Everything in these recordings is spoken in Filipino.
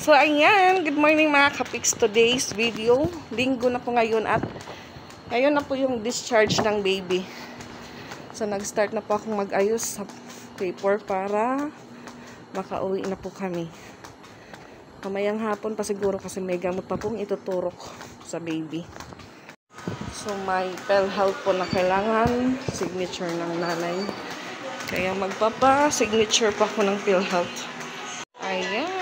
So, ayan. Good morning mga kapiks. Today's video. Linggo na po ngayon at ngayon na po yung discharge ng baby. So, nag-start na po akong mag-ayos sa paper para makauwi na po kami. Mamayang hapon pa siguro kasi may gamot pa pong ituturok sa baby. So, may PhilHealth po na kailangan. Signature ng nanay. Kaya magpapa-signature pa ako ng PhilHealth. Ayan.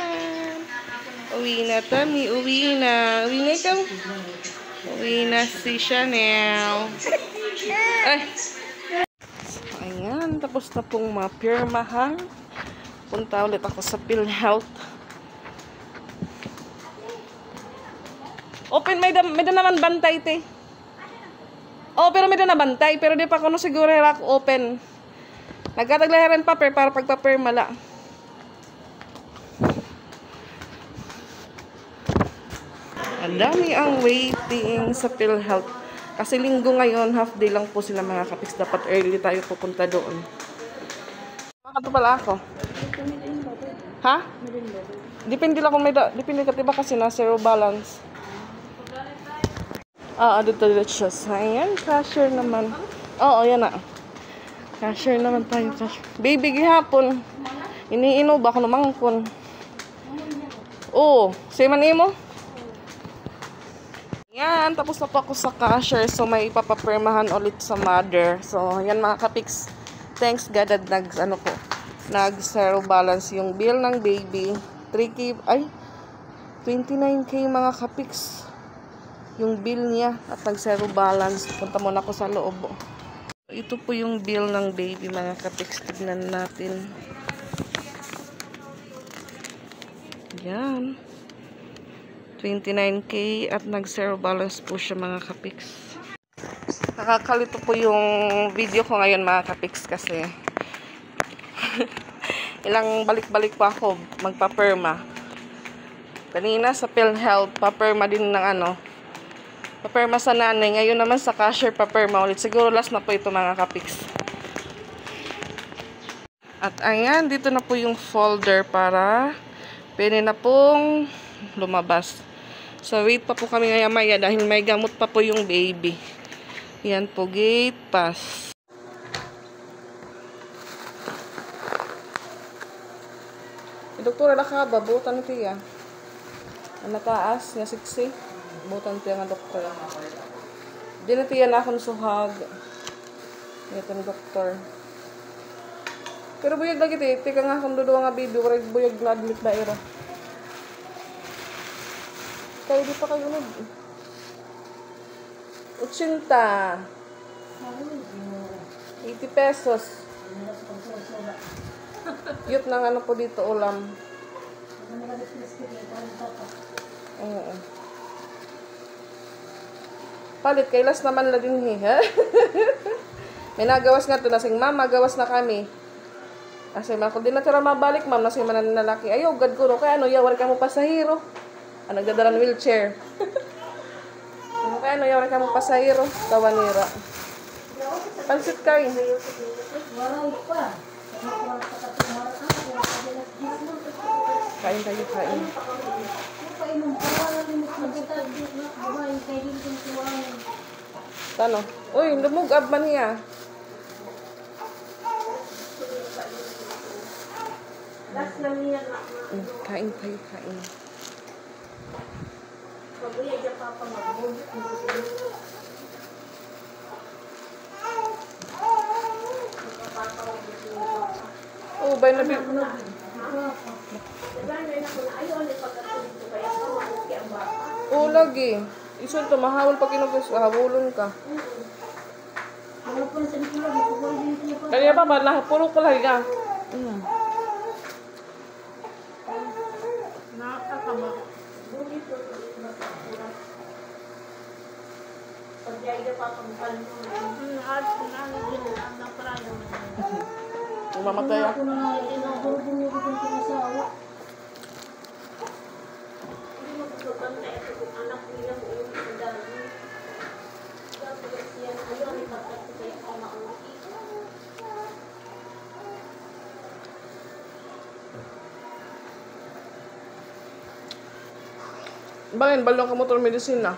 Uwi na Tami. Uwi na. Uwi na ikaw. Uwi na si Chanel. Ay. So, ayan. Tapos na pong mapirmahan. Punta ulit ako sa PhilHealth. Open. May da naman bantay, te. Oh, pero may da na bantay. Pero di pa ko siguro ako open. Nagkataglahiran paper para pagpapirma la. Ang dami ang waiting sa PhilHealth. Kasi linggo ngayon, half day lang po sila mga kapiks. Dapat early tayo pupunta doon. Makato pala ako. Ha? Depende lang kung may depende ka diba kasi na zero balance. Dito siya. Ayan, cashier naman. Oo, yan na. Cashier naman tayo. Cashier. Baby, gihapon. Iniino ba ako namangkon? Oo, say man mo? Yan, tapos na po ako sa cashier. So, may ipapapirmahan ulit sa mother. So, yan mga kapiks. Thanks God at nag-zero balance yung bill ng baby. 3K, 29K mga kapiks. Yung bill niya at nag-zero balance. Punta muna ako sa loob. Ito po yung bill ng baby mga kapiks. Tignan natin. Yan. 29K at nag-zero balance po siya mga kapiks. Nakakalito po yung video ko ngayon mga kapiks kasi ilang balik-balik pa ako magpapirma. Kanina sa PhilHealth, papirma din ng papirma sa nanay. Ngayon naman sa cashier, papirma ulit. Siguro last na po ito mga kapiks. At ayan, dito na po yung folder para pwede na pong lumabas. So, wait pa po kami maya dahil may gamot pa po yung baby. Yan po, gate pass. Doktora, nakaba, butan tiya. Ang nataas, nga 60. Butan tiya nga doktora. Di na tiya na akong suhag. Ito ng doktor. Pero buyag lagi tiya. Tika nga akong duduwa nga baby. Warag buyag naglit na ira. Kaya di pa kayo 80. 80 pesos. Yut ng po dito, ulam. Oo. Palit, kailas naman na din ha? May nagawas nga to, nasing ma'am, magawas na kami. Kasi man, kung di na tira mabalik, ma'am, nasing manan na lalaki. Ayaw, gad ko no, kaya yawar ka mo pa sa hero. Nagdadala ng wheelchair. Kaya yawar ka mo pa sa hero. Tawanira. Pansit kain. Kain tayo, kain. Tano? Uy, lumugab man niya. Kain tayo, kain. Oh, bay na bil. Oh, lagi. Isun to mahawol pag kinugos, hawulon ka. Kaya pa ba na puro ko lagi ka. Nakakama. Mamatay ako. Balin, balong ka motor medicine na.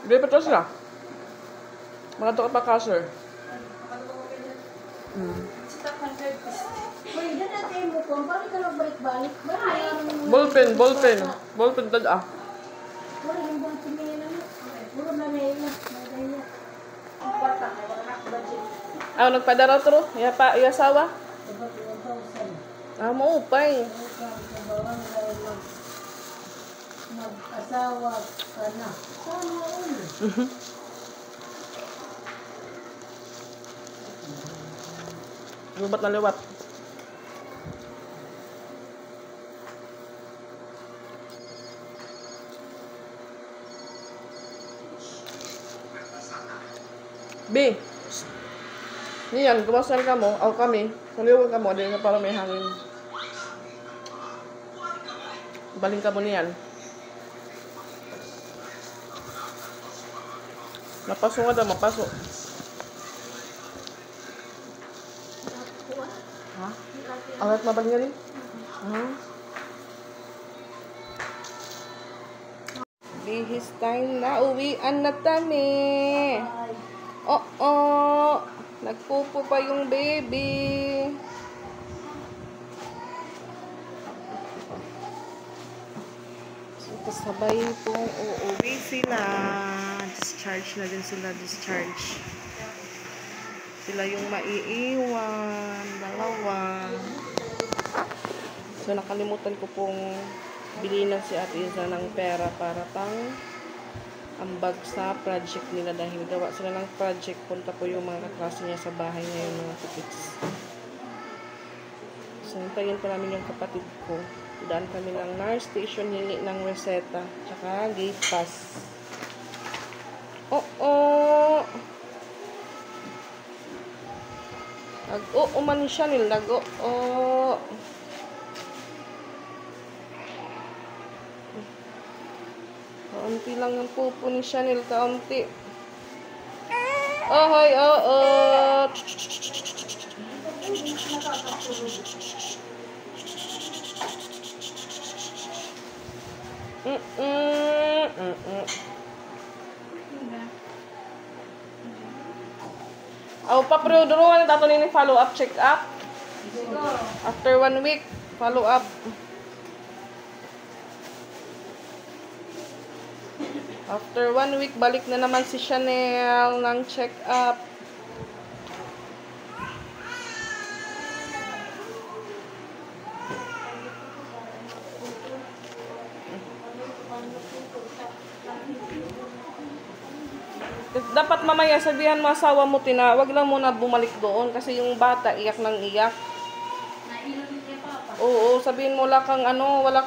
Hindi pa to sila. Mga to ka pa sir. Ballpen. Ballpen tada. Ah, nagpadaraw tro? Iya sawa? Ah, maupay. Mag-asawa ka na. Sana ulo. Lubat na liwat. B. Niyan, kumasan ka mo, o kami. Kaliwan ka mo, din na para may hangin. Baling ka mo niyan. Napasok nga daw, mapasok. Ha? Alat mabag nga rin? Bihis time na, uwian na tami. Oo, nagpupo pa yung baby. So, kasabay pong uuwi sila. Discharge na din sila, discharge. Sila yung maiiwan, dalawa. So, nakalimutan ko pong bilinan si Ate Iza ng pera para pang ambag sa project nila dahil gawa sila ng project. Punta po yung mga kaklase niya sa bahay ngayon, mga kapits. So, hintayin po namin yung kapatid ko. Daan kami ng nurse station, hingi ng reseta, tsaka gate pass. Oo! Nag-oo man siya nil, nag-oo. Kaunti lang yung pupo ni Chanel, kaunti. Oh, hoy, oo. Aw, papriuduruan tato ni follow up, check up. After 1 week, follow up. After 1 week, balik na naman si Chanel ng check-up. Dapat mamaya sabihan mo asawa mo, Tina, wag lang muna bumalik doon kasi yung bata iyak nang iyak. Oo, sabihin mo wala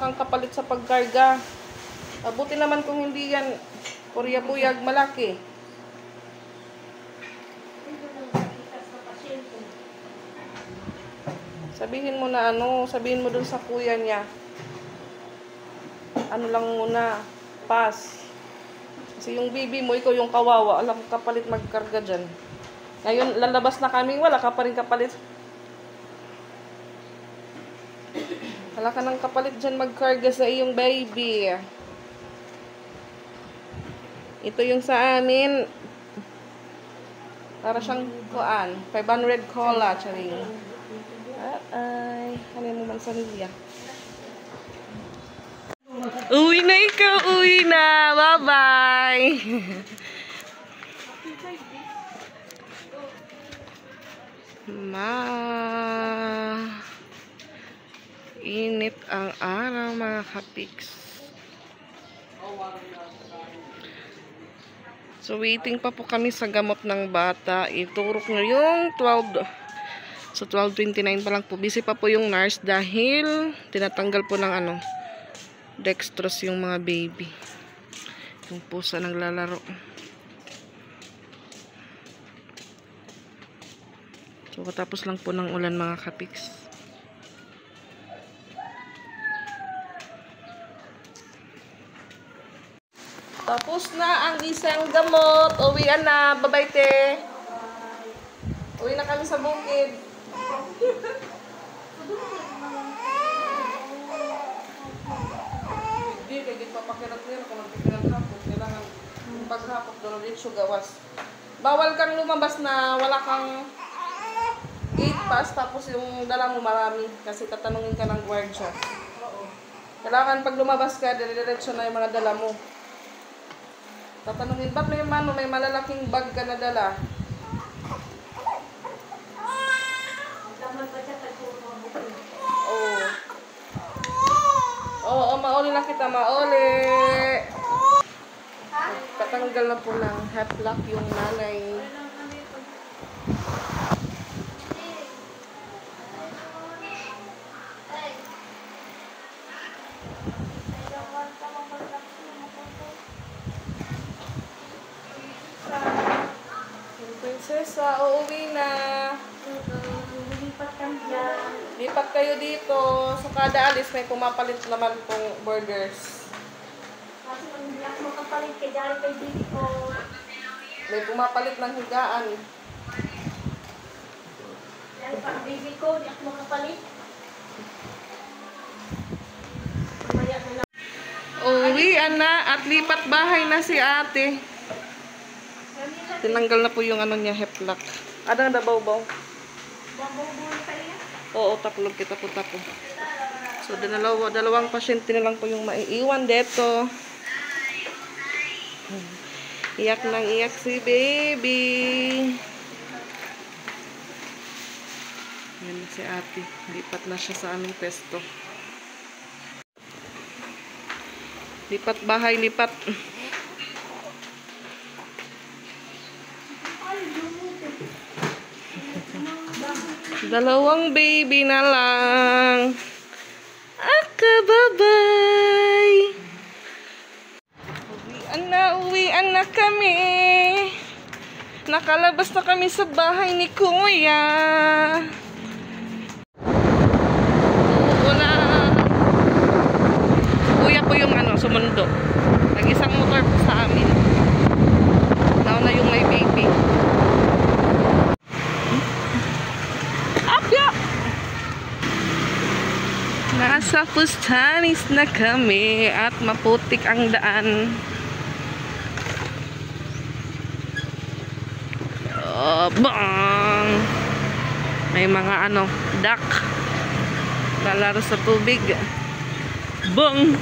kang kapalit sa pagkarga. Buti naman kung hindi yan purya-buyag malaki. Sabihin mo na sabihin mo dun sa kuya niya. Ano lang muna, pass. Kasi yung baby mo, ikaw yung kawawa, alam kapalit magkarga dyan. Ngayon, lalabas na kami, wala ka pa rin kapalit. Wala ka ng kapalit dyan magkarga sa iyong baby. Ito yung sa amin. Para siyang kuan. 500 cola, charing. Ay, ano mo man sa nilya. Uwi na ikaw, uwi na. Bye-bye. Init ang araw, mga kapiks. So, waiting pa po kami sa gamot ng bata. Iturok na yung 12. So, 12:29 pa lang po. Busy pa po yung nurse dahil tinatanggal po ng dextrose yung mga baby. Yung pusa naglalaro. So, katapos lang po ng ulan, mga kapiks. Tapos na ang isang gamot. Uwian na. Bye-bye, te. Uwi na kami sa bukid. Hindi, kaya di pa pakirat nila kung magpipinaghapot. Kailangan yung paghapot doon ulit siya gawas. Bawal kang lumabas na wala kang gate pass tapos yung dala mo marami kasi tatanungin ka ng guardia. Kailangan pag lumabas ka, dire-diretso na yung mga dala mo. Tatanungin, ba't may malalaking bag ka na dala? Oo. Oo, mauli lang kita, mauli. Tatanggal na po ng headlock yung nanay. Yung prinsesa, uuwi na. Lipat kayo dito. So kada alis may pumapalit naman pong burgers. Kasi kung hindi ako makapalit kay Jari kay Didi ko. May pumapalit ng higaan. Yan pa ang baby ko, hindi ako makapalit. Mamaya na lang. Uwian na at lipat bahay na si ate. Tinanggal na po yung ano niya, headlock. Adang dabaw-baw. Bambong-bong pa yan. Oo, taklog kita po tapo. So, dalawang pasyente na lang po yung maiiwan dito. Iyak nang iyak si baby. Yan na si ate. Lipat na siya sa aming pesto. Lipat bahay, lipat. Dalawang baby na lang. Bye-bye. Uwian na kami. Nakalabas na kami sa bahay ni Kuya. Wala. Kuya po yung sumundo. Nag-isang motor po sa amin. Nauna yung may baby. Nasa Pustanis na kami at maputik ang daan. Oh, bang! May mga duck. Lalaro sa tubig. Bang!